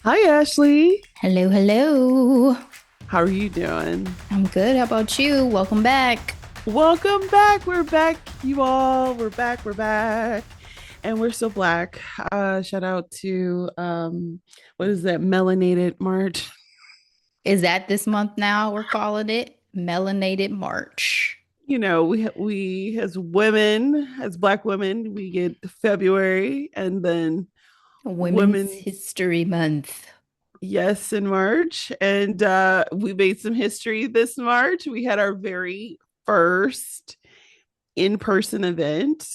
Hi, Ashley. Hello, hello. How are you doing? I'm good. How about you? Welcome back. Welcome back. We're back, you all. We're back. We're back. And we're still black. Shout out to what is that? Melanated March. Is that this month now? We're calling it Melanated March. We as women, as black women, we get February and then Women's women's History Month. yes in March. And we made some history this March. We had our very first in-person event.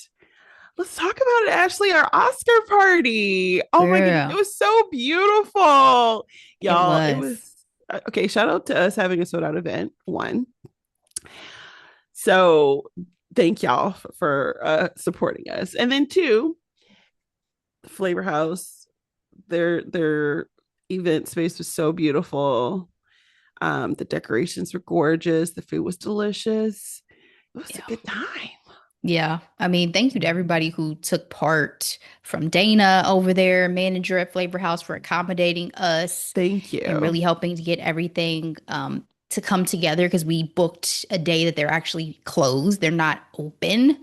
Let's talk about it, Ashley. Our Oscar party. Oh my goodness, it Girl, was so beautiful, it y'all. It was was. okay. Shout out to us having a sold out event. One, so thank y'all for supporting us, and then two, Flavor House. Their event space was so beautiful. The decorations were gorgeous. The food was delicious. It was a Yeah. good time. Yeah. I mean, thank you to everybody who took part from Dana over there, manager at Flavor House, for accommodating us Thank and you. really helping to get everything to come together because we booked a day that they're actually closed. They're not open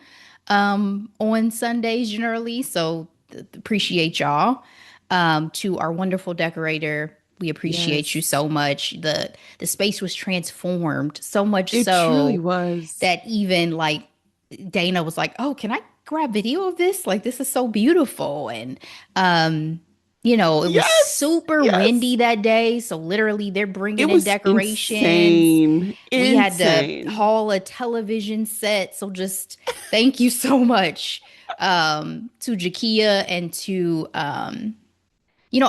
on Sundays generally. So appreciate y'all. To our wonderful decorator, we appreciate you Yes, so much. The space was transformed so much it truly so was. that even like Dana was like, "Oh, can I grab video of this? Like, this is so beautiful." And, um, it was Yes, super windy yes. that day. So, literally, they're bringing It in was decorations. insane. We had to Insane. haul a television set. So, just thank you so much to Jakia and to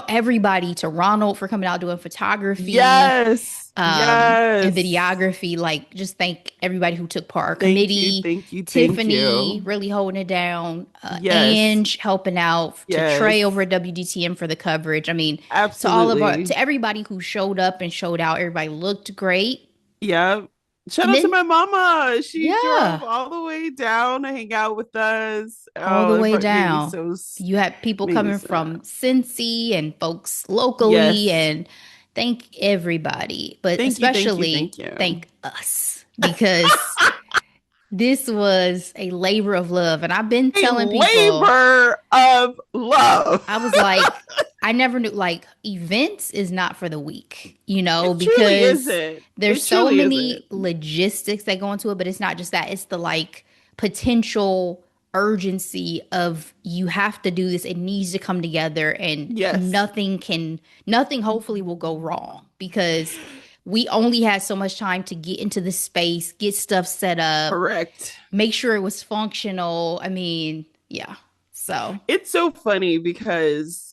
everybody, to Ronald for coming out doing photography Yes. and Yes. videography. Like, just thank everybody who took part. Our Thank you. committee, Thank you. Thank Tiffany you. really holding it down, Yes. Ange helping out, to Trey over Yes. at WDTM for the coverage. I mean, Absolutely. to everybody who showed up and showed out, everybody looked great. Yeah. Shout And out to then, my mama. She yeah, drove all the way down to hang out with us. all Oh, the it way made me down. so You had people made me coming so from Cincy and folks locally, yes. and thank everybody, but Thank you. Thank you. especially Thank you. thank us because this was a labor of love. And I've been A telling people, labor of love. I was like, I never knew, like, events is not for the weak, It truly because isn't. there's It so truly isn't. many logistics that go into it, but it's not just that. It's the like potential urgency of you have to do this. It needs to come together and Yes. nothing hopefully will go wrong because we only had so much time to get into the space, get stuff set up, Correct. make sure it was functional. I mean, yeah. So, It's so funny because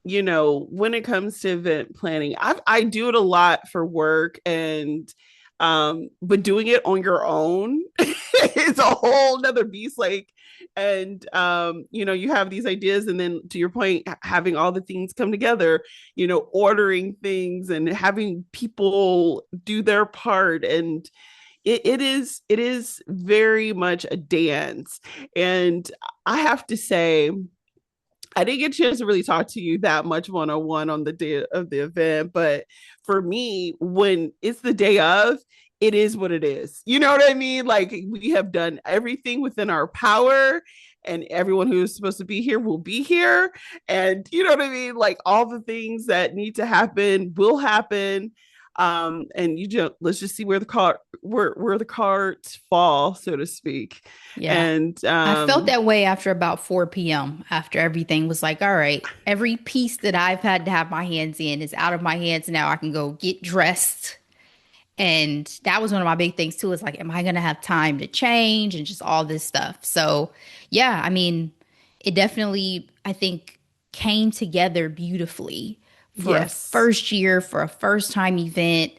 when it comes to event planning, I do it a lot for work and but doing it on your own it's a whole nother beast. Like, and you have these ideas, and then to your point, having all the things come together, ordering things and having people do their part, and it is very much a dance. And I have to say, I didn't get a chance to really talk to you that much one-on-one on the day of the event, but for me, when it's the day of, it is what it is. You know what I mean? Like, we have done everything within our power, and everyone who is supposed to be here will be here. And you know what I mean? Like, all the things that need to happen will happen. And let's just see where the cards fall, so to speak. yeah. And I felt that way after about 4 p.m. after everything was like, all right, every piece that I've had to have my hands in is out of my hands now. I can go get dressed. And that was one of my big things too. Is like, am I gonna have time to change and just all this stuff? So yeah, I mean, it definitely, I think, came together beautifully for a yes. first year, for a first time event.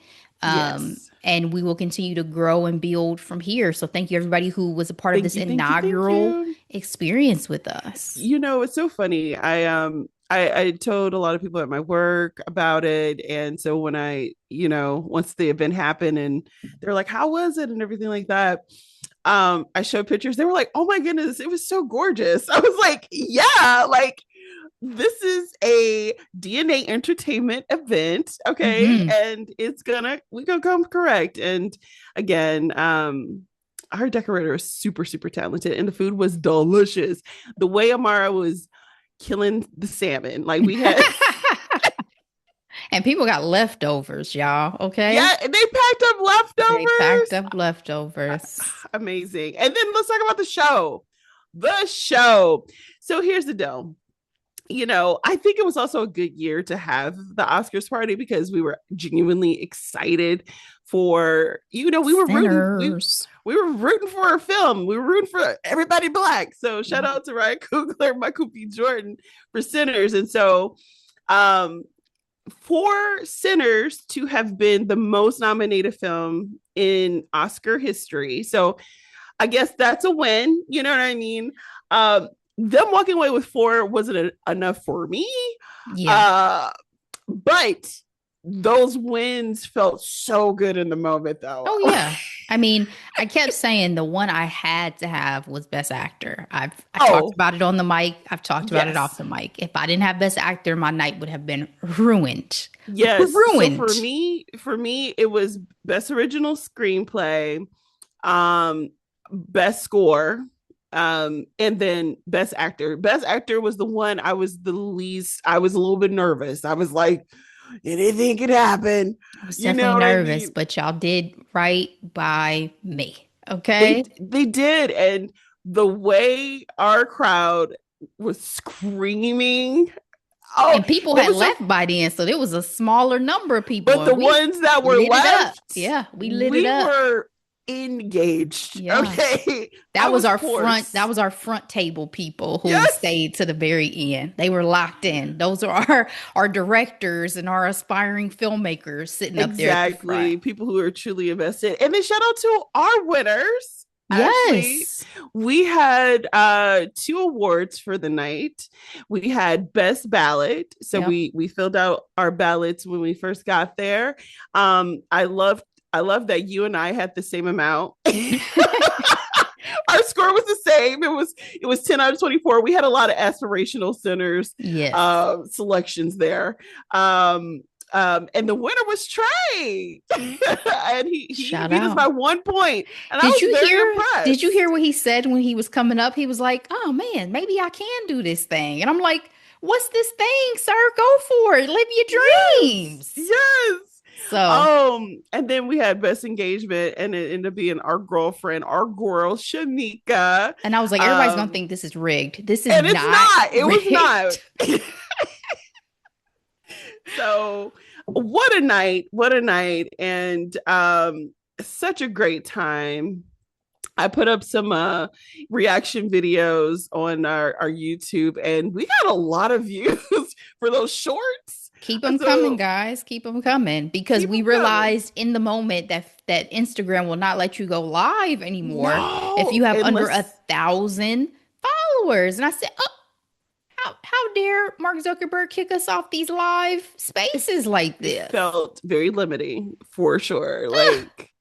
Yes. And we will continue to grow and build from here. So thank you everybody who was a part of Thank this you. Thank you. Thank inaugural you. experience with us. It's so funny. I told a lot of people at my work about it. And so when once the event happened and they're like, how was it? And everything like that. I showed pictures. They were like, oh my goodness, it was so gorgeous. I was like, yeah, like this is a DNA entertainment event, okay? Hmm. And we're gonna come correct. And again, our decorator is super, super talented, and the food was delicious. The way Amara was killing the salmon, like we had, And people got leftovers, y'all. Okay. yeah, they packed up They packed leftovers. up leftovers. Amazing. And then let's talk about the show. The show. So here's the deal. I think it was also a good year to have the Oscars party because we were genuinely excited for, Sinners. we were rooting for a film. We were rooting for everybody black. So shout out to Ryan Coogler, Michael B. Jordan for Sinners. And so um for Sinners to have been the most nominated film in Oscar history. So I guess that's a win. You know what I mean? Them walking away with four wasn't enough for me. Yeah. Uh, but those wins felt so good in the moment, though. Oh yeah. I mean, I kept saying the one I had to have was Best Actor. I talked Oh, about it on the mic. I've talked about it off yes. the mic. If I didn't have Best Actor, my night would have been ruined. Yes. So Ruined. for me, it was best original screenplay, best score, and then best actor. Best actor was the one I was a little bit nervous. I was like, anything could happen. I was You know definitely what I nervous, mean? but y'all did right by me. They Okay. they did, and the way our crowd was screaming. Oh, And people it had was so. left by then, so there was a smaller number of people, But and the we ones that were lit it up. left, Yeah, we lit it we up. were engaged. Yeah. Okay, I That was was our front, that hoarse. was our front table people who Yes, stayed to the very end. They were locked in. Those are our directors and our aspiring filmmakers sitting up there at the front. exactly. People who are truly invested. And then shout out to our winners. Ashley, Yes. we had two awards for the night. We had best ballot. So Yep. we filled out our ballots when we first got there. I love that you and I had the same amount. Our score was the same. It was 10 out of 24. We had a lot of aspirational centers Yes. selections there. And the winner was Trey. And he Shout beat us out. by 1 point. And I Did was you very hear? Did you impressed. hear what he said when he was coming up? He was like, "Oh man, maybe I can do this thing." And I'm like, "What's this thing, sir? Go for it. Live your Yes. dreams." Yes. So, And then we had best engagement, and it ended up being our girlfriend, our girl, Shanika. and I was like, everybody's gonna Um, think this is rigged. This is and it's not not, it was not. rigged. So what a night, and such a great time. I put up some reaction videos on our YouTube, and we got a lot of views for those shorts. Keep them coming, So guys. Keep them coming because keep we them coming. realized in the moment that Instagram will not let you go live anymore if No, you have under a unless thousand followers. And I said, "Oh, how dare Mark Zuckerberg kick us off these live spaces like it this?" felt very limiting for sure. Like,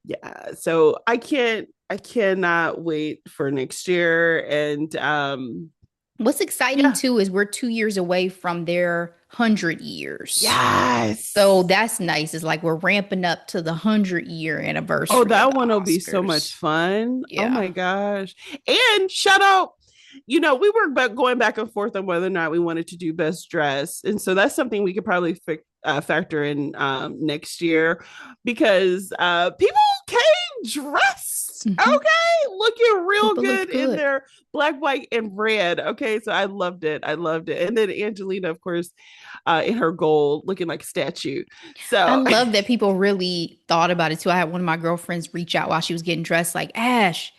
yeah. So I cannot wait for next year. And What's exciting yeah. too is we're 2 years away from their 100 years. So Yes. that's nice. It's like we're ramping up to the 100-year Oh, anniversary of that the one will be so much Oscars. fun. Oh Yeah. my gosh. And shout out, we were going back and forth on whether or not we wanted to do best dress. And so that's something we could probably factor in next year because people came dressed, Hmm. okay, looking real People looked good in good. their black, white, and red. Okay. So I loved it. I loved it. And then Angelina, of course, in her gold, looking like a statue. I So love that people really thought about it too. I had one of my girlfriends reach out while she was getting dressed, like, Ash,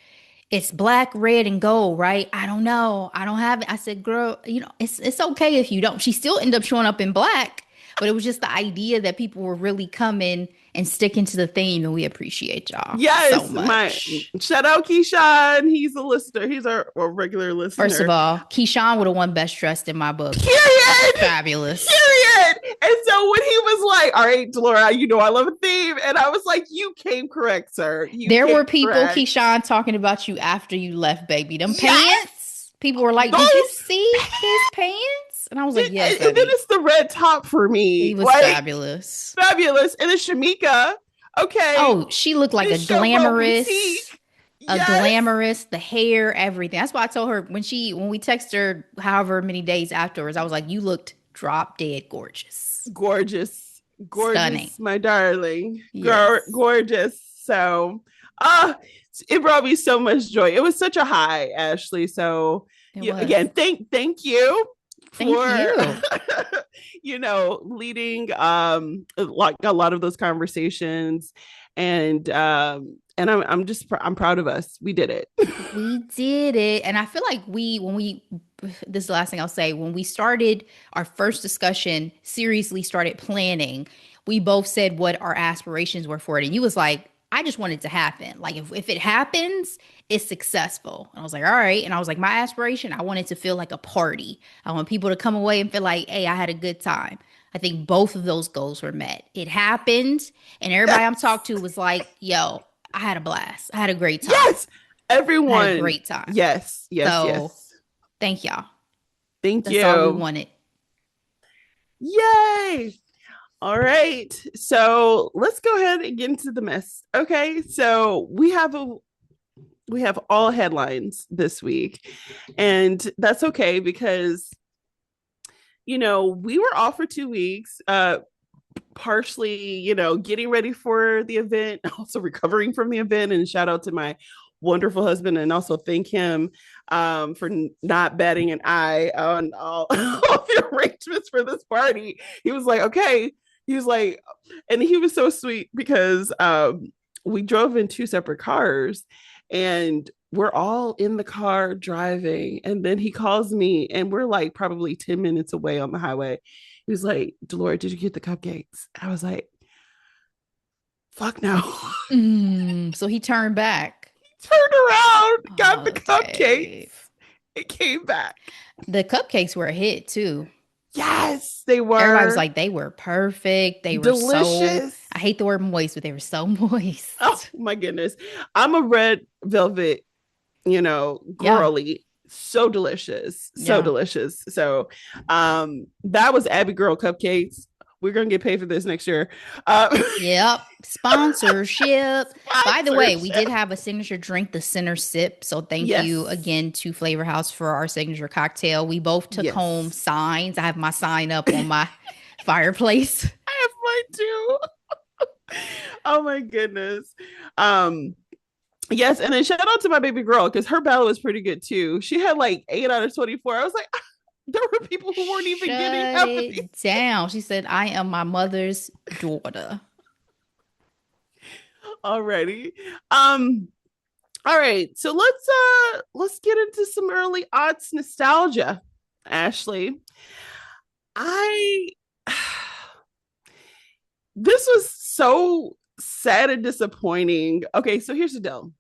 it's black, red, and gold, right? I don't know. I don't have it. I said, girl, it's okay if you don't. She still ended up showing up in black, but it was just the idea that people were really coming and sticking to the theme, and we appreciate y'all so yes, my much. shout out Keyshawn. He's a listener. He's our regular First of listener. all, Keyshawn would have won Best Dressed in my book. Period. Fabulous. Period. And so when he was like, "All right, Delora, I love a theme," and I was like, "You came correct, sir. You There came were people, correct." Keyshawn, talking about you after you left, baby. Them Yes. pants. People were like, "Did you Those see his pants?" And I was like, "Yes, and then honey. it's the red top for He me. was Like fabulous." fabulous. And then Shamika, okay, Oh, she looked like Miss Showboat Boutique. a Yes. glamorous, the hair, everything. That's why I told her when we texted her however many days afterwards, I was like, "You looked drop dead gorgeous. Gorgeous. Stunning." Gorgeous, my darling. Yes, Gorgeous. So ah, it brought me so much joy. It was such a high, Ashley. So it you was. again, thank you Thank for you. leading like a lot of those conversations, and I'm proud of us. We did it. We did it. And I feel like this is the last thing I'll say, when we started our first discussion, seriously started planning, we both said what our aspirations were for it. And you was like, I just want it to happen. Like if it happens, it's successful. And I was like, all right. And I was like, my aspiration, I want it to feel like a party. I want people to come away and feel like, hey, I had a good time. I think both of those goals were met. It happened, and everybody I'm Yes. talking to was like, yo, I had a blast. I had a great time. Yes. I had a Everyone. great time. Yes. Yes. So Yes. thank y'all. Thank That's all we you. wanted. Yay. All right. So let's go ahead and get into the mess. Okay. So we have all headlines this week. And that's okay because we were off for 2 weeks, partially, getting ready for the event, also recovering from the event. And shout out to my wonderful husband and also thank him for not batting an eye on all the arrangements for this party. He was like, okay. He was like, and he was so sweet because we drove in two separate cars and we're all in the car driving. And then he calls me and we're like probably 10 minutes away on the highway. He was like, Delora, did you get the cupcakes? I was like, fuck no. So he turned back. Turned around, got the Oh, cupcakes. Dave. It came back. The cupcakes were a hit too. Yes, they Everybody was were like, they were perfect. They were so, delicious. I hate the word moist, but they were so Oh moist. my goodness. I'm a red velvet, Yeah. girly. So delicious. So Yeah. delicious. So that was Abby Girl Cupcakes. We're gonna get paid for this next year. Yep. Sponsorship. By the way, we did Sponsorship. have a signature drink, the Center Sip. So thank you Yes. again to Flavor House for our signature cocktail. We both took home Yes. signs. I have my sign up on my fireplace. I have mine too. Oh my goodness. Um, yes, and then shout out to my baby girl because her battle was pretty good too. She had like 8 out of 24. I was like, there were people who weren't even getting Shut half of these it down. She said, I am my mother's daughter. already. Um, all right, so let's get into some early aughts nostalgia. Ashley, I this was so sad and disappointing. Okay, so here's the deal.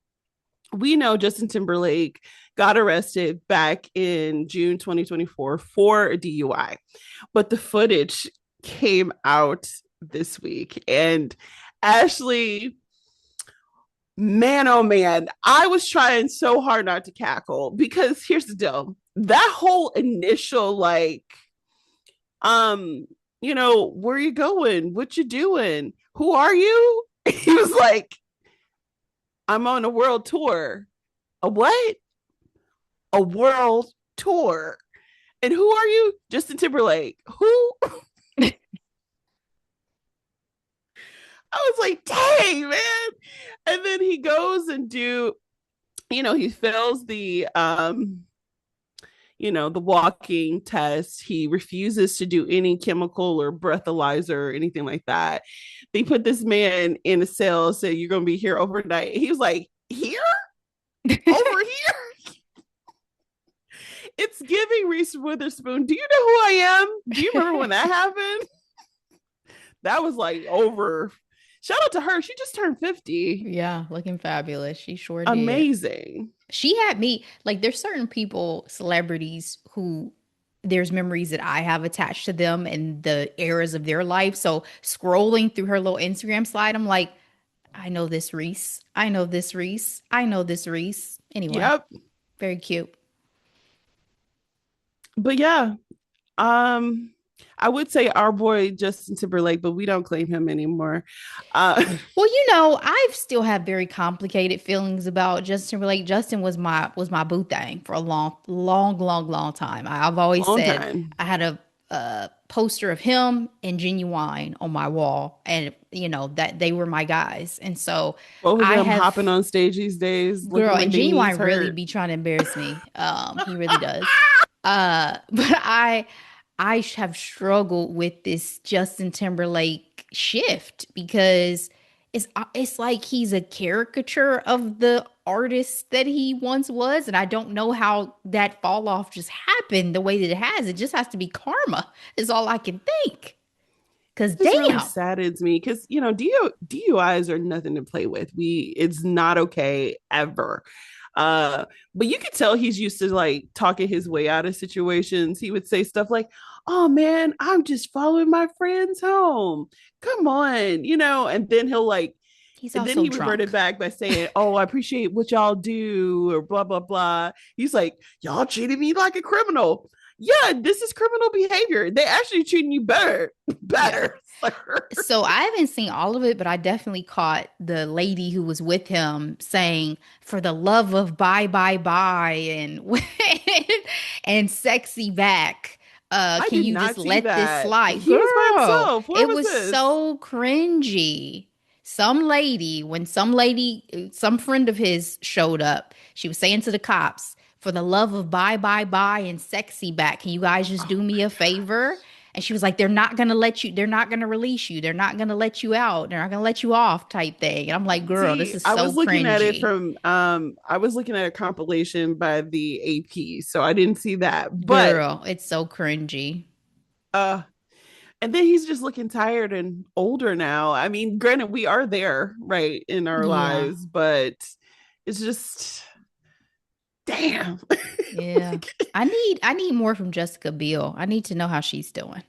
We know Justin Timberlake got arrested back in June 2024 for a DUI, but the footage came out this week. And Ashley, man, oh man, I was trying so hard not to cackle because here's the deal. That whole initial, like, where you going? What you doing? Who are you? He was like, I'm on a world tour. A what? A world tour. And who are you? Justin Timberlake. Who? I was like, dang, man. And then he goes and he fails the walking test. He refuses to do any chemical or breathalyzer or anything like that. They put this man in a cell, said, you're gonna be here overnight. He was like, here? Over here? It's giving Reese Witherspoon. Do you know who I am? Do you remember when that happened? That was like over. Shout out to her. She just turned 50. Yeah, looking fabulous. She sure did. Amazing. She had me, like, there's certain people, celebrities, who there's memories that I have attached to them and the eras of their life. So scrolling through her little Instagram slide, I'm like, I know this Reese. I know this Reese. I know this Reese. Anyway, Yep. very cute. But yeah, um, I would say our boy Justin Timberlake, but we don't claim him anymore. Uh, Well, I still have very complicated feelings about Justin Timberlake. Justin was my boo thing for a long, long, long, long time. I've always long said time. I had a poster of him and Genuine on my wall, and that they were my guys. And so Both of I them have, hopping on stage these days, looking girl, like and they knees Genuine really hurt. be trying to embarrass me. He really does. But I have struggled with this Justin Timberlake shift because it's like he's a caricature of the artist that he once was, and I don't know how that fall off just happened the way that it has. It just has to be karma, is all I can think. Cause This really damn, saddens me because DUIs are nothing to play with. It's not okay ever. But you could tell he's used to like talking his way out of situations. He would say stuff like, "Oh man, I'm just following my friends home. Come on," and then he'll like he's and then also he reverted drunk. back by saying, "Oh, I appreciate what y'all do," or blah blah blah. He's like, "Y'all treated me like a criminal." Yeah, this is criminal behavior. They actually treating you better, Yeah. better, sir. So I haven't seen all of it, but I definitely caught the lady who was with him saying, "For the love of bye bye bye," and and sexy back. I Can did you just not see let this that. slide? He was by Girl, himself. Where it was was this? so cringy. Some friend of his showed up, she was saying to the cops, "For the love of bye bye bye and sexy back, can you guys just Oh do my me a favor?" And she was like, they're not gonna release you. They're not gonna let you out. They're not gonna let you off type thing. And I'm like, girl, this See, is so cringy. I was looking at a compilation by the AP, so I didn't see that. But Girl, it's so cringy. uh and then he's just looking tired and older now. I mean, granted, we are there, right, in our Yeah, lives, but it's just damn. yeah. Like, I need more from Jessica Biel. I need to know how she's doing.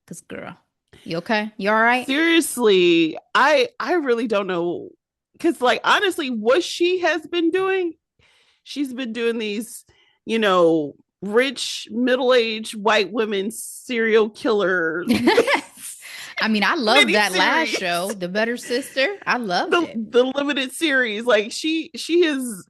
Cause girl, you okay? You all right? seriously, I really don't know. Cause like honestly, what she has been doing, she's been doing these, rich middle-aged white women serial killer I mean, I loved mini that last series, show, The Better Sister. I loved the it. the limited series. Like she is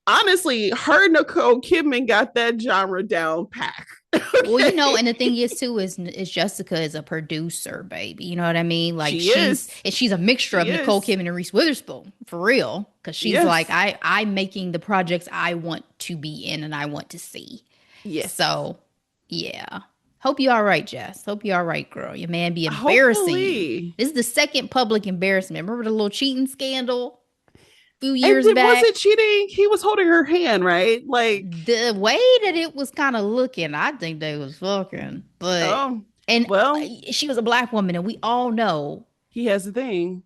honestly, her and Nicole Kidman got that genre down pack. Well, Okay, and the thing is too is Jessica is a producer, baby. You know what I mean? Like she is, she's a mixture of she Nicole is, Kidman and Reese Witherspoon for real. Because she's like, yes, I'm making the projects I want to be in and I want to see. yes. So yeah. Hope you all right, Jess. Hope you all right, girl. Your man be embarrassing you. Hopefully. This is the second public embarrassment. Remember the little cheating scandal a few And years then was back? it cheating? He was holding her hand, right? Like, The way that it was kind of looking, I think they was fucking. But oh, and well, she was a black woman, and we all know he has a thing.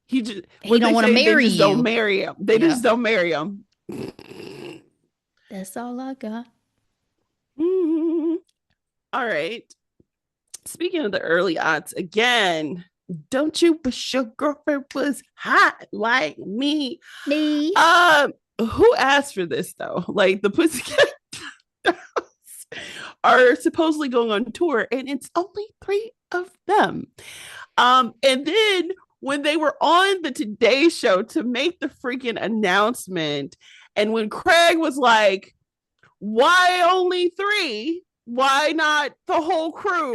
He just he what don't they want to say, they marry just don't you. marry him. They Yeah, just don't marry him. that's all I got. Mhm. All right. Speaking of the early aughts again, don't you wish your girlfriend was hot like me? Me, Um, who asked for this though? Like the Pussycat Dolls are supposedly going on tour, and it's only three of them. And then when they were on the Today Show to make the freaking announcement, and when Craig was like, "Why only three? Why not the whole crew?"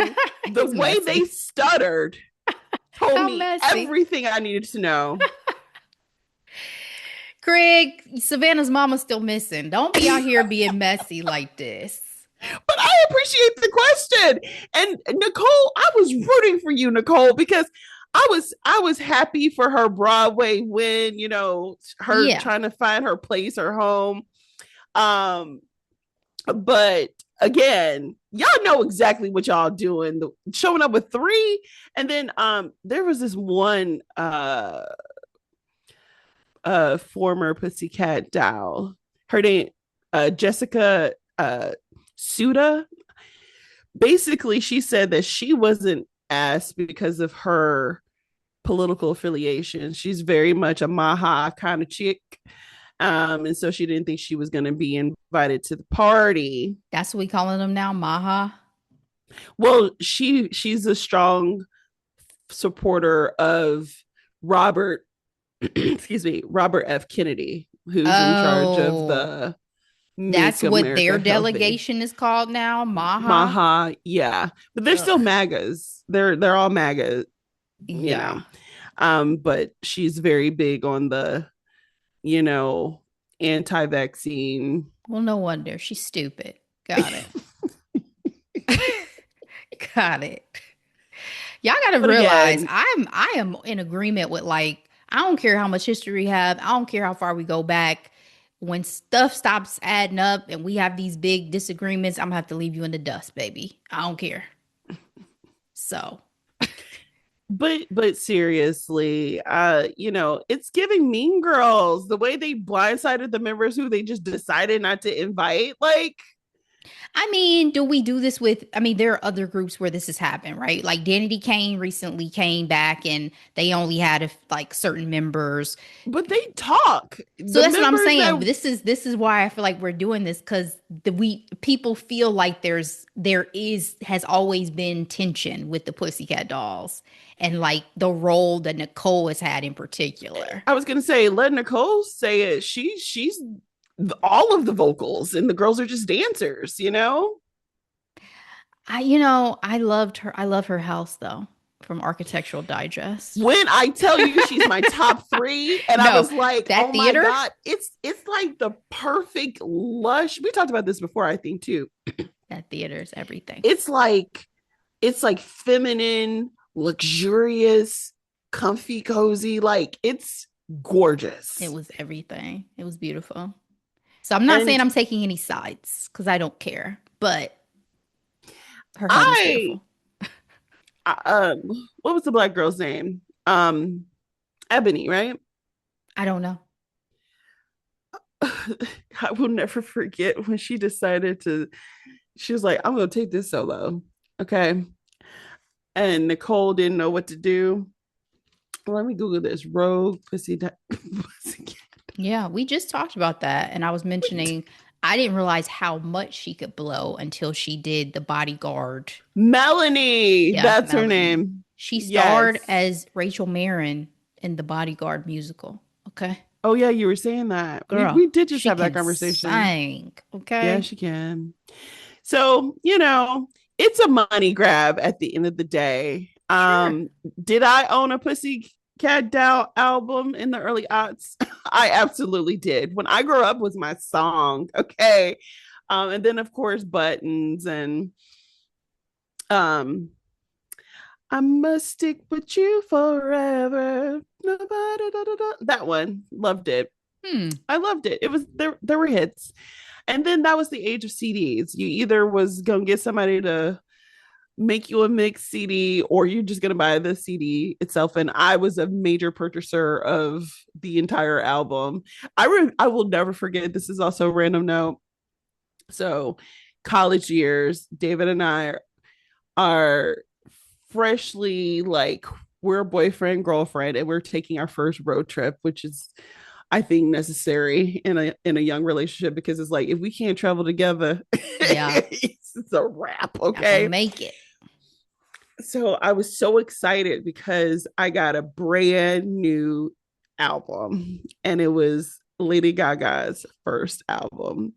The he's way they messy. stuttered told How me messy, everything I needed to know. Craig. Savannah's mama's still missing. Don't be out here being messy like this. But I appreciate the question. And Nicole, I was rooting for you, Nicole, because I was happy for her Broadway win, her Yeah, trying to find her place, her home. Um, but again, y'all know exactly what y'all doing. Showing up with three, and then there was this one former Pussycat doll. Her name Jessica Suda. Basically, she said that she wasn't asked because of her political affiliation. She's very much a Maha kind of chick. And so she didn't think she was going to be invited to the party. That's what we calling them now, Maha. Well, she's a strong supporter of Robert, excuse me, Robert F. Kennedy, who's in charge of Oh, the that's Make what America their Healthy. delegation is called now, Maha. Maha, yeah, but they're still Ugh. MAGAs. They're all MAGA, you Yeah. know. But she's very big on the, you know, anti-vaccine. Well, no wonder. She's stupid. Got it. Got it. Y'all gotta But realize again, I am in agreement with like I don't care how much history we have. I don't care how far we go back. When stuff stops adding up and we have these big disagreements, I'm gonna have to leave you in the dust, baby. I don't care. So but seriously, you know, it's giving Mean Girls the way they blindsided the members who they just decided not to invite. Like, I mean, do we do this with? I mean, there are other groups where this has happened, right? Like Danity Kane recently came back and they only had like certain members. but they talk. So The that's what I'm members saying. that This is why I feel like we're doing this because the we people feel like there is has always been tension with the Pussycat Dolls and like the role that Nicole has had in particular. I was gonna say, let Nicole say it. She's all of the vocals, and the girls are just dancers. You know, I loved her. I love her house though from Architectural Digest. when I tell you she's my top three, and I No, was like, that oh my theater, god, it's like the perfect lush. We talked about this before, I think too. that theater is everything. It's like feminine, luxurious, comfy, cozy. Like it's It gorgeous. was everything. It was beautiful. So I'm not saying And I'm taking any sides because I don't care, but her home is I, beautiful. what was the black girl's name? Ebony, right? I don't know. I will never forget when she decided to. She was like, "I'm gonna take this solo," okay. And Nicole didn't know what to do. Let me Google this. Rogue pussy. Pussy. Yeah, we just talked about that. And I was mentioning I didn't realize how much she could blow until she did the bodyguard. Melanie, Yeah, that's her Melanie. name. She Yes. starred as Rachel Marin in the bodyguard musical. Okay. Oh yeah, you were saying that. Girl, We did just she have that can conversation. sing. Yeah, Okay. she can. So, you know, it's a money grab at the end of the day. Sure. Did I own a Pussycat Doll album in the early aughts? I absolutely did. When I Grew Up was my song. Okay. And then of course Buttons and um I must stick with you forever. That one. Loved it. Hmm. I loved it. It was there were hits. And then that was the age of CDs. You either was gonna get somebody to make you a mix CD or you're just gonna buy the CD itself. And I was a major purchaser of the entire album. I will never forget. This is also a random note. So college years, David and I are freshly like we're boyfriend girlfriend and we're taking our first road trip, which is I think necessary in a young relationship because it's like if we can't travel together, Yeah. it's a wrap. Not gonna Okay. make it. So I was so excited because I got a brand new album and it was Lady Gaga's first album.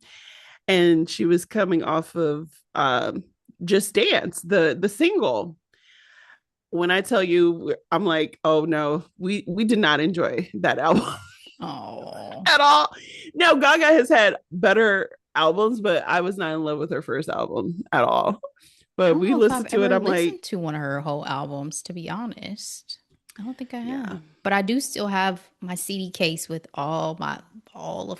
And she was coming off of Just Dance, the single. When I tell you, I'm like, oh no, we did not enjoy that album Oh. at all. Now Gaga has had better albums, but I was not in love with her first album at all. I But don't we know if I've listened to it. ever I'm like, listened to one of her whole albums, to be honest. I don't think I have. yeah. But I do still have my CD case with all of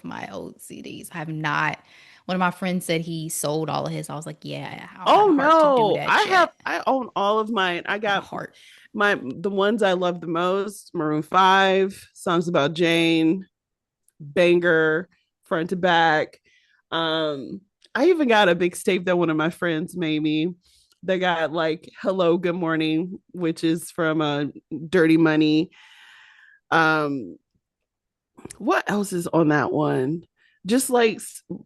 my old CDs. I have not. One of my friends said he sold all of his. I was like, yeah, I don't have Oh a heart to do no, that yet. I own all of mine. I I have a got heart. the ones I love the most: Maroon 5, Songs About Jane, banger, front to back. Um, I even got a big tape that one of my friends made me. They got like "Hello, Good Morning," which is from Dirty Money. Um, What else is on that one? Just like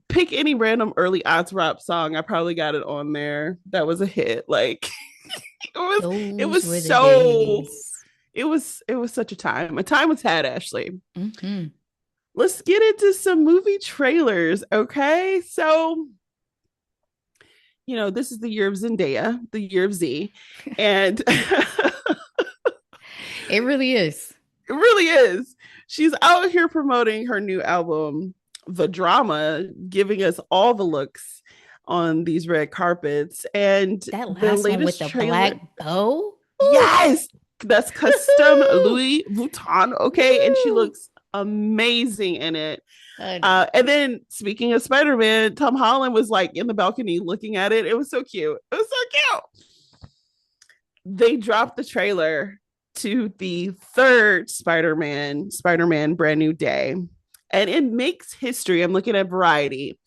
pick any random early odds rap song. I probably got it on there. That was a hit. Like it Those was were the so days. it was such a time. A time was had, Ashley. Hmm. Let's get into some movie trailers, okay? So, this is the year of Zendaya, the year of Z, and it It really is. really is. She's out here promoting her new album, The Drama, giving us all the looks on these red carpets. And That the last one with latest the trailer, black bow. Ooh. yes, that's custom Woohoo. Louis Vuitton, okay? And she Woo. looks amazing in it. Honey. And then speaking of Spider-Man, Tom Holland was like in the balcony looking at it. It was so cute. It was so cute. They dropped the trailer to the third Spider-Man Brand New Day. And it makes history. I'm looking at Variety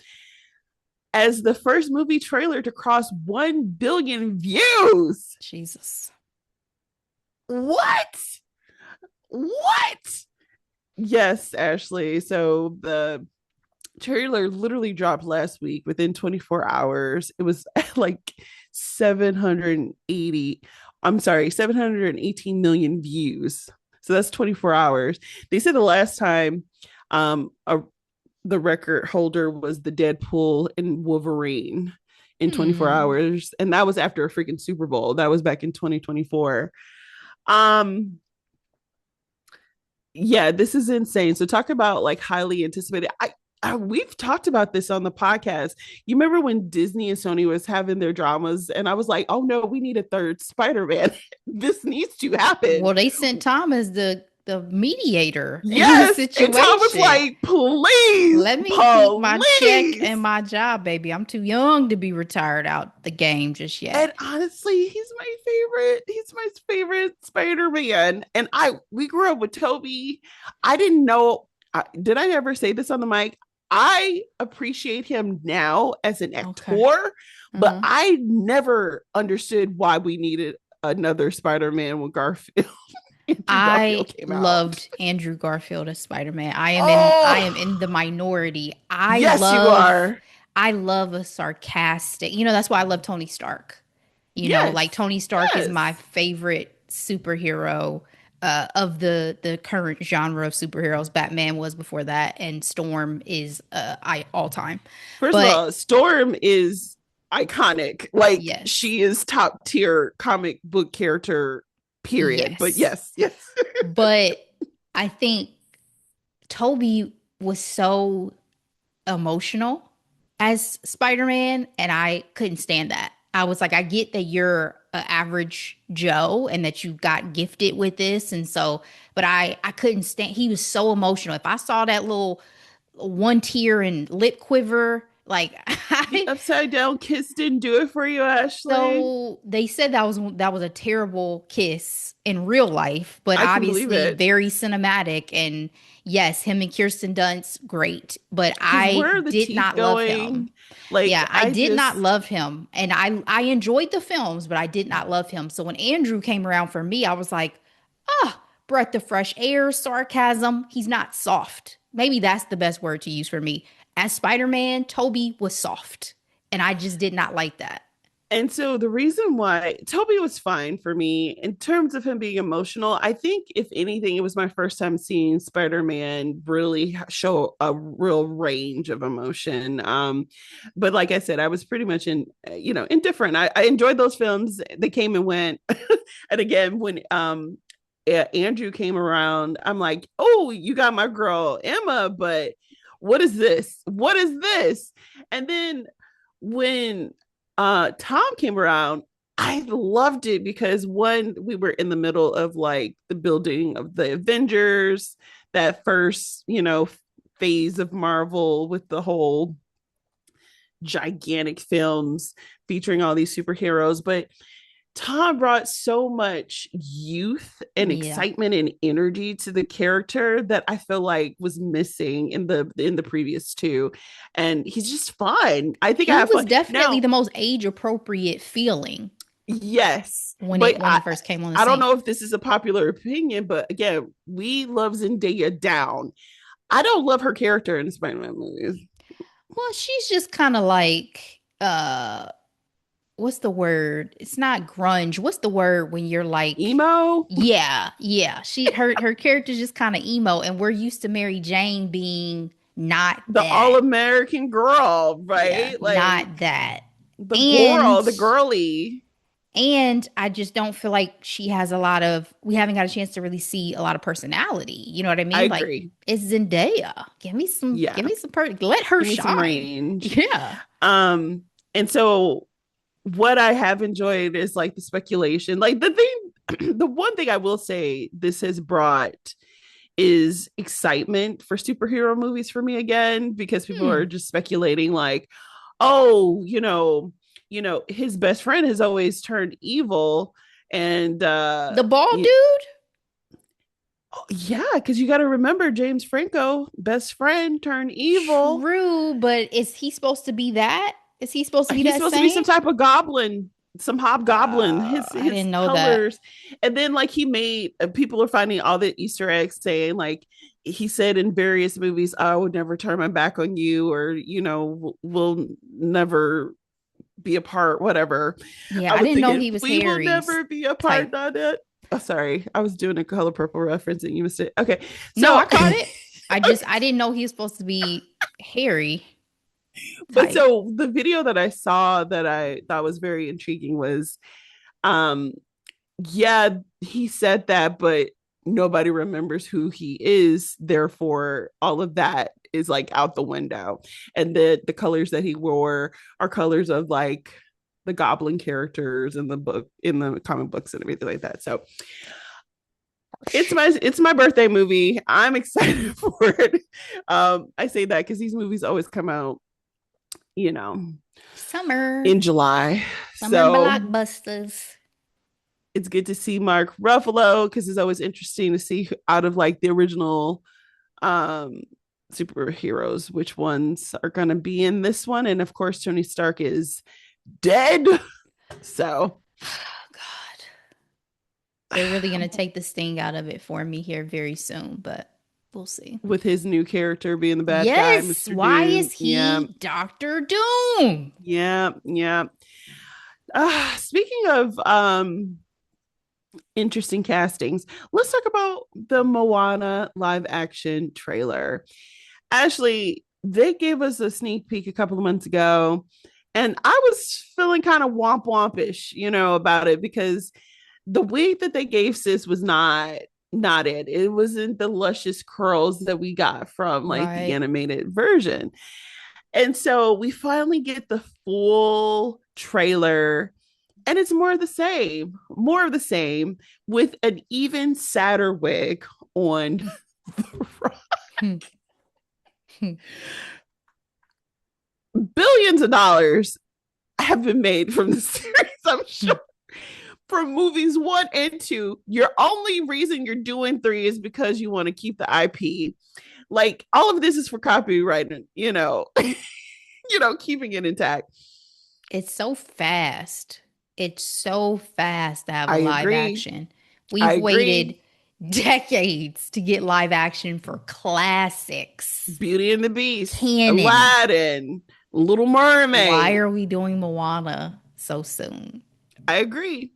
as the first movie trailer to cross 1 billion views. Jesus. What? What? Yes, Ashley. So the trailer literally dropped last week within 24 hours. It was like 780, I'm sorry, 718 million views. So that's 24 hours. They said the last time um a, the record holder was the Deadpool and Wolverine in 24 Hmm. hours, and that was after a freaking Super Bowl. That was back in 2024. Um yeah, this is insane. So talk about like highly anticipated. We've talked about this on the podcast. You remember when Disney and Sony was having their dramas, and I was like, "Oh no, we need a third Spider-Man. This needs to happen." Well, they sent Tom as the mediator in the Yes, and Tom was situation. like, "Please, Let me keep my check and please." my job, baby. I'm too young to be retired out the game just And yet. honestly, he's my favorite. He's my favorite Spider-Man. And we grew up with Toby. I didn't know. Did I ever say this on the mic? I appreciate him now as an Okay. actor, but Uh-huh. I never understood why we needed another Spider-Man when Garfield Andrew I Garfield came out. loved Andrew Garfield as Spider-Man. I am in Oh, the minority. yes, you are. I love a sarcastic. That's why I love Tony Stark. Like Yes, Tony Stark is my yes. favorite superhero of the current genre of superheroes. Batman was before that, and Storm is I all time. First of But all, Storm is iconic. Like yes, she is top tier comic book character, period. But yes. yes, yes. But I think Toby was so emotional as Spider-Man, and I couldn't stand that. I was like, I get that you're an average Joe and that you got gifted with this, and so, but I couldn't stand. He was so emotional. If I saw that little one tear and lip quiver, like The I upside down kiss didn't do it for you, Ashley. so they said that was a terrible kiss in real life, but I can believe obviously it. very cinematic. And yes, him and Kirsten Dunst, great. But Because I where are the did teeth not love him. going? Like, Yeah, I I did not just, love him. And I enjoyed the films, but I did not love him. So when Andrew came around for me, I was like, ah, breath of fresh air, sarcasm. He's not soft. Maybe that's the best word to use for me. As Spider-Man, Toby was soft. And I just did not like that. and so the reason why Toby was fine for me in terms of him being emotional, I think if anything, it was my first time seeing Spider-Man really show a real range of emotion. But like I said, I was pretty much indifferent. I enjoyed those films. They came and went. And again, when Andrew came around, I'm like, oh, you got my girl Emma, but what is this? What is this? And then when Tom came around, I loved it because one, we were in the middle of like the building of the Avengers, that first, phase of Marvel with the whole gigantic films featuring all these superheroes. But Tom brought so much youth and Yeah. excitement and energy to the character that I feel like was missing in the previous two. And he's just fun. I think I He have was fun. definitely Now, the most age appropriate feeling yes, when but it when he I first came on the I don't scene. know if this is a popular opinion, but again, we love Zendaya down. I don't love her character in the Spider-Man movies. Well, she's just kind of like what's the word? It's not grunge. What's the word when you're like, Emo, yeah, yeah. Her character's just kind of emo, and we're used to Mary Jane being not the that. all-American girl, Yeah, right? Like not that. the And girl, the girly. I just don't feel like she has a lot of we haven't got a chance to really see a lot of personality. You know what I I mean? Like agree. it's Zendaya. Yeah, Give me some let her give me some shine. range. Yeah. Um, and so what I have enjoyed is like the speculation. Like the thing, the one thing I will say this has brought is excitement for superhero movies for me again, because people are Hmm. just speculating like, oh, his best friend has always turned evil. And The bald dude? yeah, because you got to remember James Franco, best friend turned evil. True, but is he supposed to be that? Is he supposed to be He's that supposed to be some same? type of goblin, some hobgoblin. I His didn't know that. colors, and then like he made people are finding all the Easter eggs saying like he said in various movies, "I would never turn my back on you," or we'll never be apart. Whatever. Yeah, I I was didn't know thinking he was we will Harry's never be apart. type. Not it. Oh, sorry, I was doing a Color Purple reference and you missed it. Okay, No, so I caught it. I didn't know he was supposed to be Harry but type. so the video that I saw that I thought was very intriguing was um yeah, he said that, but nobody remembers who he is. Therefore, all of that is like out the window. And the colors that he wore are colors of like the goblin characters in the book, in the comic books and everything like that. So it's my birthday movie. I'm excited for it. I say that because these movies always come out, you know, Summer. in July. Summer So blockbusters. it's good to see Mark Ruffalo because it's always interesting to see out of like the original um superheroes which ones are going to be in this one. And of course Tony Stark is dead. So Oh, God. They're really gonna take the sting out of it for me here very soon, but we'll see. with his new character being the bad guy, Yes, Mr. why Doom. is Yeah, he Doctor Doom? yeah. Speaking of interesting castings, let's talk about the Moana live action trailer. Ashley, they gave us a sneak peek a couple of months ago, and I was feeling kind of womp wompish, about it because the wig that they gave sis was not it. It wasn't the luscious curls that we got from like the Right. animated version. And so we finally get the full trailer, and it's more of the same with an even sadder wig on. Hmm. Hmm. Billions of dollars have been made from the series, I'm Hmm. sure. From movies 1 and 2, your only reason you're doing 3 is because you want to keep the IP. Like all of this is for copyright, keeping it intact. It's so fast. It's so fast to have a I live agree. action. I We've waited agree. decades to get live action for classics. Beauty and the Beast, Canon. Aladdin, Little Why Mermaid. are we doing Moana so soon? I agree.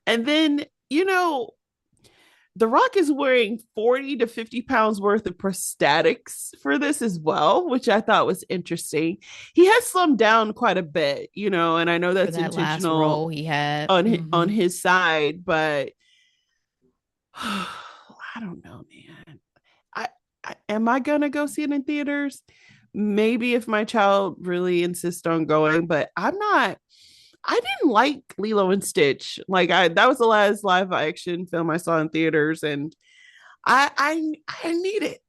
And then, The Rock is wearing 40 to 50 pounds worth of prosthetics for this as well, which I thought was interesting. He has slimmed down quite a bit, and I know For that's that last intentional role he had. on his side, but I don't know, man. I, am I gonna go see it in theaters? Maybe if my child really insists on going, but I'm not. I didn't like Lilo and Stitch. Like that was the last live action film I saw in theaters, and I need it.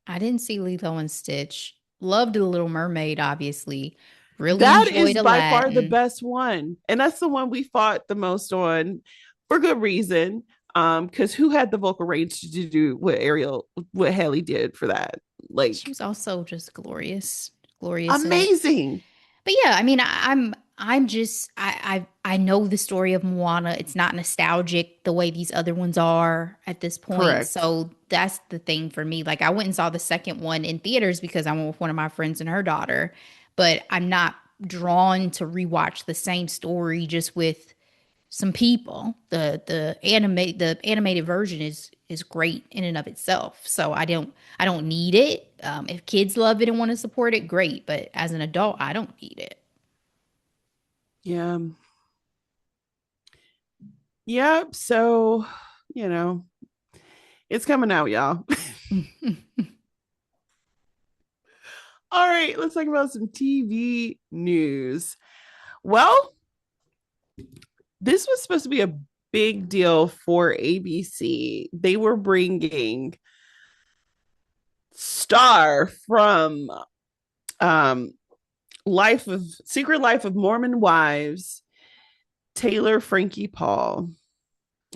I didn't see Lilo and Stitch. Loved The Little Mermaid, obviously. Really That enjoyed is by far the Aladdin. best one, and that's the one we fought the most on for good reason. Because who had the vocal range to do what Haley did for that? She Like was also just glorious. Glorious. So amazing. but yeah, I mean, I'm. I'm just I know the story of Moana. It's not nostalgic the way these other ones are at this point. Correct. So that's the thing for me. Like I went and saw the second one in theaters because I went with one of my friends and her daughter, but I'm not drawn to rewatch the same story just with some people. The animated version is great in and of itself. So I don't need it. If kids love it and want to support it, great. But as an adult, I don't need it. Yeah. Yeah. So, you know, it's coming out, y'all. All right, let's talk about some TV news. Well, this was supposed to be a big deal for ABC. They were bringing Star from um, Secret Life of Mormon Wives, Taylor Frankie Paul,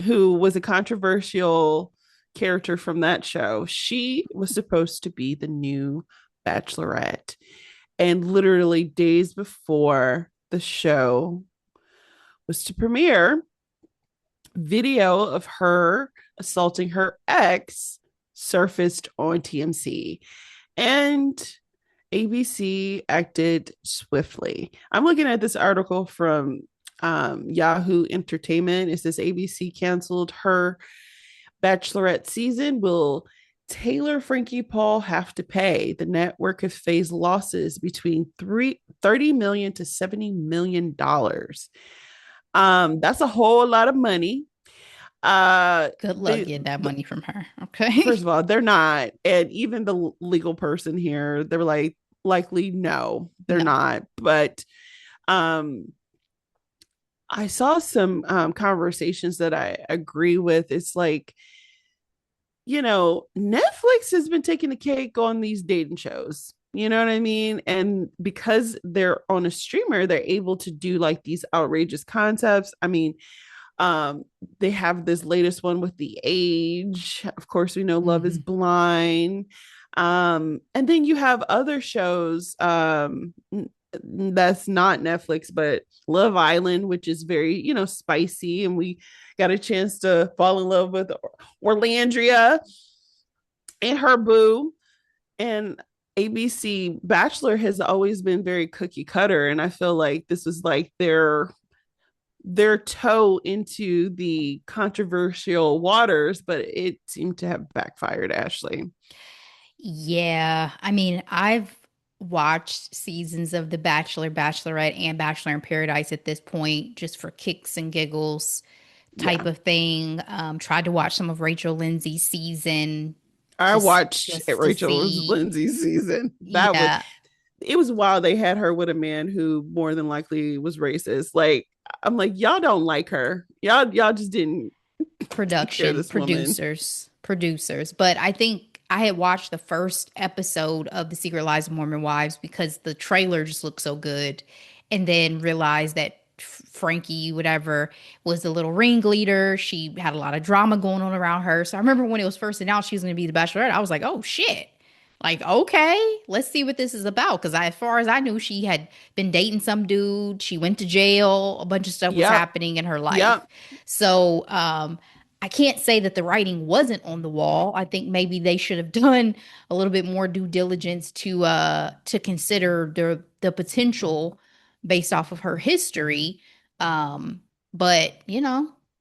who was a controversial character from that show. She was supposed to be the new Bachelorette. And literally days before the show was to premiere, video of her assaulting her ex surfaced on TMC. And ABC acted swiftly. I'm looking at this article from Yahoo Entertainment. It says ABC canceled her Bachelorette season. Will Taylor Frankie Paul have to pay? The network has faced losses between 30 million to $70 million. That's a whole lot of money. Good luck They getting that money from her. Okay. First of all, they're not, and even the legal person here, they're like, likely no, they're No. not. But um, I saw some conversations that I agree with. It's like, Netflix has been taking the cake on these dating shows. You know what I mean? And because they're on a streamer, they're able to do like these outrageous concepts. I mean, um, they have this latest one with The Age. Of course, we know Love is Mhm. Blind. And then you have other shows that's not Netflix, but Love Island, which is very, spicy. And we got a chance to fall in love with Orlandria and her boo. And ABC Bachelor has always been very cookie cutter. And I feel like this was like their toe into the controversial waters, but it seemed to have backfired, Ashley. Yeah. I mean, I've watched seasons of The Bachelor, Bachelorette, and Bachelor in Paradise at this point, just for kicks and giggles type Yeah. of thing. Tried to watch some of Rachel Lindsay's season I watched just to Rachel see. Lindsay's season. Yeah, It was wild. They had her with a man who more than likely was racist. Like, I'm like, y'all don't like her. Y'all just didn't take care of production, this woman. producers. But I think I had watched the first episode of The Secret Lives of Mormon Wives because the trailer just looked so good, and then realized that Frankie, whatever, was the little ringleader. She had a lot of drama going on around her. So I remember when it was first announced she was going to be the Bachelorette, I was like, oh shit. Like, okay, let's see what this is about. Because as far as I knew, she had been dating some dude. She went to jail. A bunch of stuff was Yep. happening in her life. Yep. So, I can't say that the writing wasn't on the wall. I think maybe they should have done a little bit more due diligence to consider the potential based off of her history. But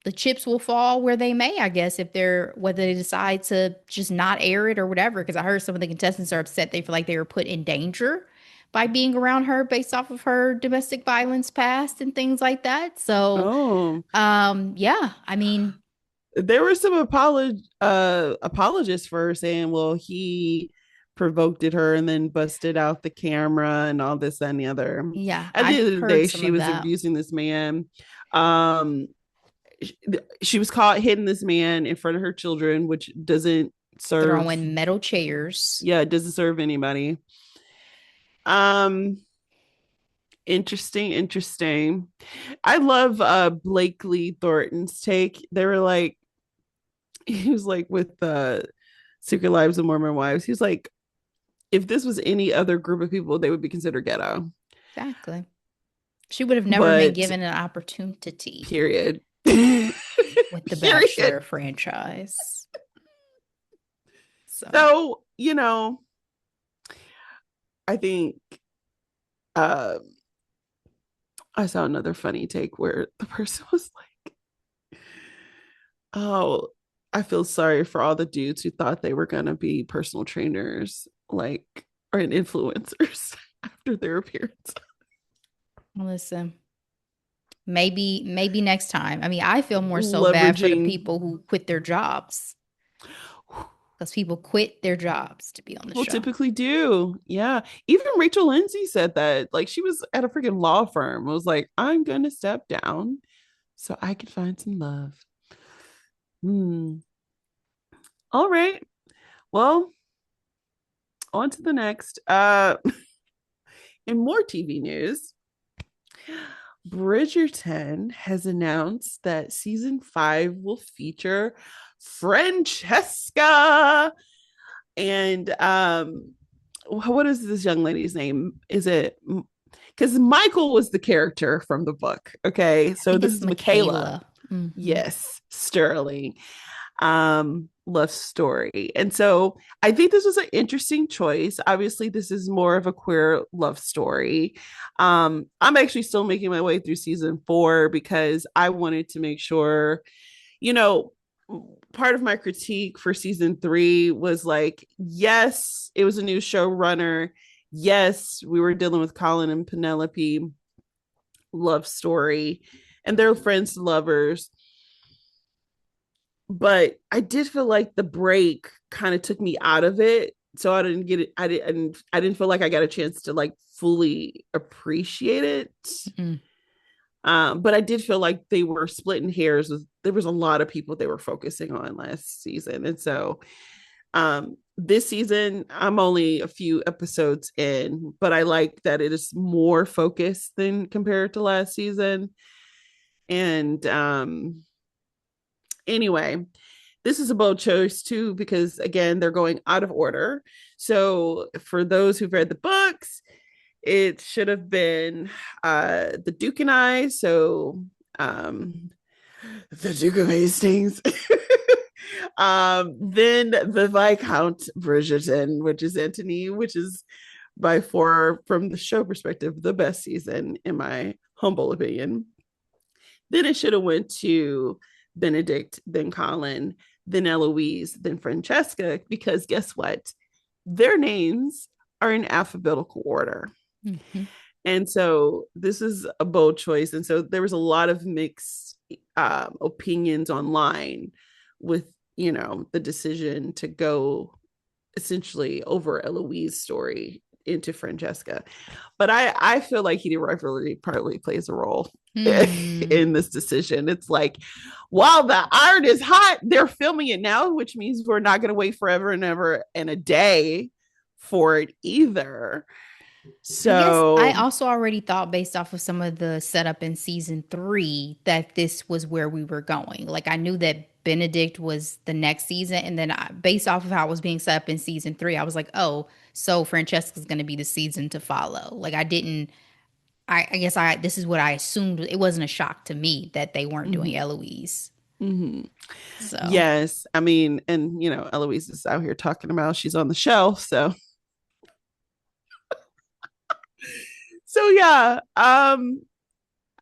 the chips will fall where they may, I guess, if they're whether they decide to just not air it or whatever. Because I heard some of the contestants are upset. They feel like they were put in danger by being around her based off of her domestic violence past and things like that. So, Oh, yeah, I mean, there were some apologists for saying, well, he provoked her and then busted out the camera and all this and the other. yeah, At the I've end of the heard day, some she of was that. abusing this man. Um, she was caught hitting this man in front of her children, which doesn't serve, Throwing metal chairs. yeah, it doesn't serve anybody. Um, interesting. I love Blakely Thornton's take. They were like, he was like with the Secret Lives of Mormon Wives. He was like, if this was any other group of people, they would be considered ghetto. Exactly. She would have never been but given an opportunity period. with the Period. Bachelor franchise. So, So, I think uh, I saw another funny take where the person was like, oh, I feel sorry for all the dudes who thought they were going to be personal trainers, like, or influencers after their appearance. listen, maybe next time. I mean, I feel more so bad for the Leveraging. people who quit their jobs because people quit their jobs to be on the People show. typically do. Yeah. Even Rachel Lindsay said that. Like she was at a freaking law firm. It was like, I'm going to step down so I can find some love. Hmm. All right. Well, on to the next. In more TV news, Bridgerton has announced that season 5 will feature Francesca and what is this young lady's name? Is it because Michael was the character from the book? Okay, I so think this it's is Michaela. Michaela. Hmm. Yes, Sterling. Love story. And so I think this was an interesting choice. Obviously, this is more of a queer love story. I'm actually still making my way through season 4 because I wanted to make sure, you know, part of my critique for season 3 was like, yes, it was a new showrunner. Yes, we were dealing with Colin and Penelope love story, and they're friends lovers, but I did feel like the break kind of took me out of it. So I didn't get it. I didn't feel like I got a chance to like fully appreciate it. Mm. But I did feel like they were splitting hairs with, there was a lot of people they were focusing on last season. And so this season, I'm only a few episodes in, but I like that it is more focused than compared to last season. And anyway, this is a bold choice too, because again, they're going out of order. So for those who've read the books, it should have been the Duke and I. So the Duke of Hastings. Then the Viscount Bridgerton, which is Antony, which is by far, from the show perspective, the best season in my humble opinion. Then it should have went to Benedict, then Colin, then Eloise, then Francesca, because guess what? Their names are in alphabetical order. Mm-hmm. And so this is a bold choice. And so there was a lot of mixed opinions online with, the decision to go essentially over Eloise's story into Francesca. But I feel like heated rivalry partly plays a role Hmm. in this decision. It's like, while the iron is hot, they're filming it now, which means we're not going to wait forever and ever and a day for it either. I guess I So, also already thought, based off of some of the setup in season 3, that this was where we were going. Like, I knew that Benedict was the next season. And then based off of how it was being set up in season 3, I was like, oh, so Francesca's going to be the season to follow. Like, I guess this is what I assumed. It wasn't a shock to me that they weren't doing mm-hmm, Eloise. mm-hmm. So, Yes. I mean, and, Eloise is out here talking about she's on the shelf. So yeah. I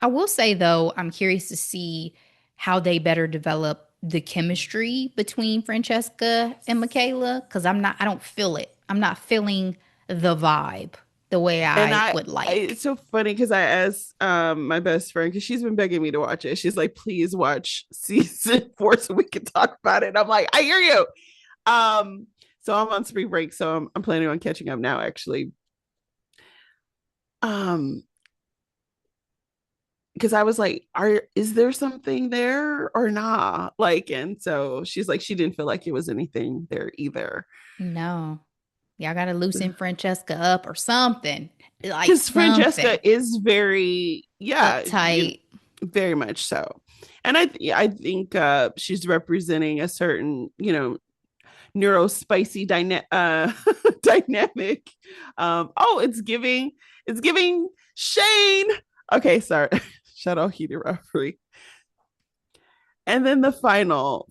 will say though, I'm curious to see how they better develop the chemistry between Francesca and Michaela because I don't feel it. I'm not feeling the vibe the way And I would like. it's so funny because I asked my best friend, because she's been begging me to watch it. She's like, please watch season 4 so we can talk about it. And I'm like, I hear you. So I'm on spring break, so I'm planning on catching up now, actually. Um, because I was like, is there something there or not? Like, and so she's like, she didn't feel like it was anything there either. No. Y'all gotta loosen Francesca up or something. Like Because something. Francesca is very, yeah, Uptight. very much so. And I think she's representing a certain, neurospicy dynamic. Oh, it's giving Shane. Okay, sorry. Shout out heated referee. And then the final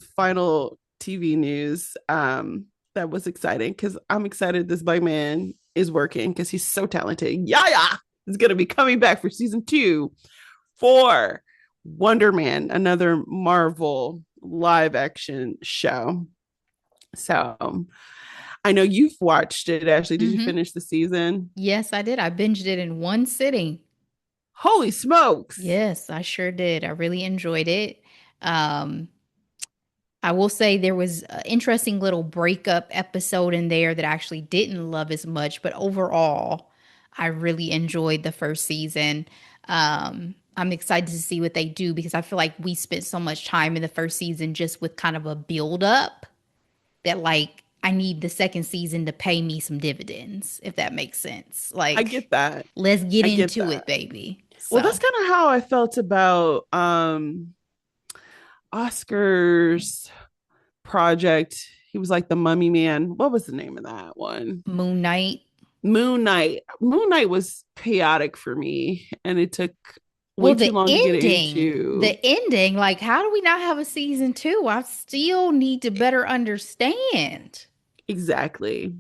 TV news that was exciting because I'm excited this black man is working because he's so talented. Yaya is going to be coming back for season 2 for Wonder Man, another Marvel live action show. So I know you've watched it, Ashley. Did you Hmm. finish the season? Yes, I did. I binged it in one sitting. Holy smokes. Yes, I sure did. I really enjoyed it. Um, I will say there was an interesting little breakup episode in there that I actually didn't love as much, but overall, I really enjoyed the first season. I'm excited to see what they do because I feel like we spent so much time in the first season just with kind of a build up that like I need the second season to pay me some dividends, if that makes sense. I Like, get that. let's get I get into it, that. baby. Well, that's So, kind of how I felt about Oscar's project. He was like the mummy man. What was the name of that one? Moon Knight. Moon Knight. Moon Knight was chaotic for me, and it took way Well, too long to get the into. ending, like, how do we not have a season two? I still need to better understand. Exactly.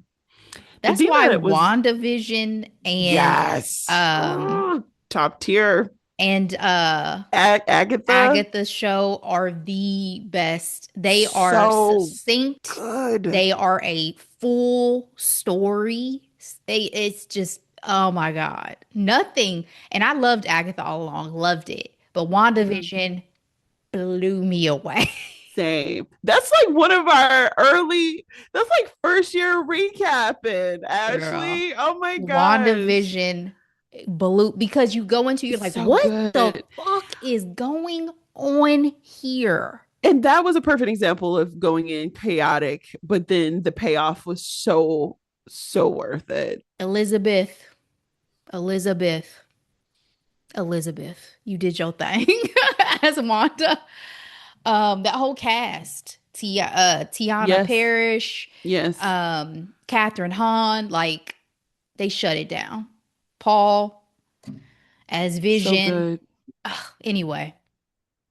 But That's being why that it was, WandaVision yes, top tier. and Agatha, Agatha show are the best. They are so succinct. good. They are a full story. It's just, oh my God. Nothing. And I loved Agatha all along, loved it. But Mhm. WandaVision blew me away. Same. That's like one of our early, that's like first year recapping, Girl. Ashley. Oh my gosh. WandaVision blew because you go into you're It's like, so what the good. fuck is going on here? And that was a perfect example of going in chaotic, but then the payoff was so worth it. Elizabeth, Elizabeth, Elizabeth, you did your thing as Wanda. That whole cast, Tiana Yes. Parrish, Yes. Catherine Hahn, like they shut it down. Paul as So Vision. good. Ugh, anyway,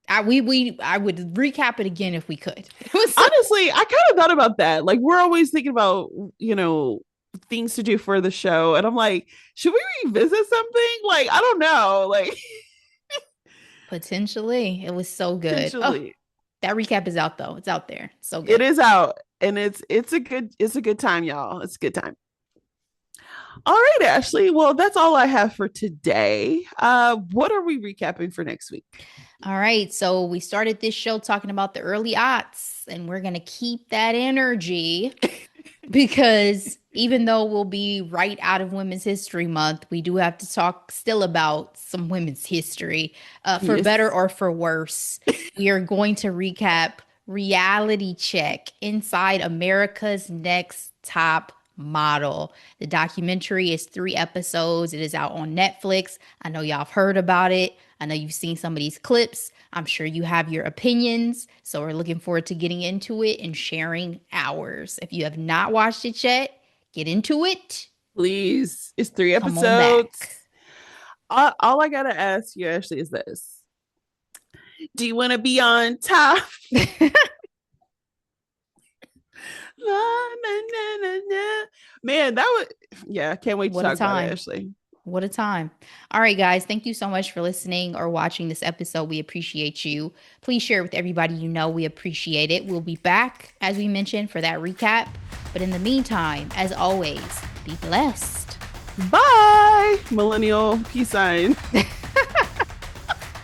I would recap it again if we could. It was so Honestly, I kind of thought about that. Like, we're always thinking about, things to do for the show. And I'm like, should we revisit something? Like, I don't know. Like, potentially it was so good. Oh, potentially. that recap is out though. It's out there. So It good. is out. And it's a good time, y'all. It's a good time. All right, Ashley. Well, that's all I have for today. What are we recapping for next week? All right. So we started this show talking about the early aughts, and we're gonna keep that energy because even though we'll be right out of Women's History Month, we do have to talk still about some women's history, for better Yes. or for worse. We are going to recap Reality Check Inside America's Next Top Model. The documentary is 3 episodes. It is out on Netflix. I know y'all have heard about it. I know you've seen some of these clips. I'm sure you have your opinions. So we're looking forward to getting into it and sharing ours. If you have not watched it yet, get into it. Please. It's 3 Come on back. episodes. All I gotta ask you, Ashley, is this: do you want to be on top? Man, that was, yeah. Can't wait to What a talk about it, time. Ashley. What a time. All right, guys. Thank you so much for listening or watching this episode. We appreciate you. Please share it with everybody you know. We appreciate it. We'll be back, as we mentioned, for that recap. But in the meantime, as always, be blessed. Bye, millennial peace sign.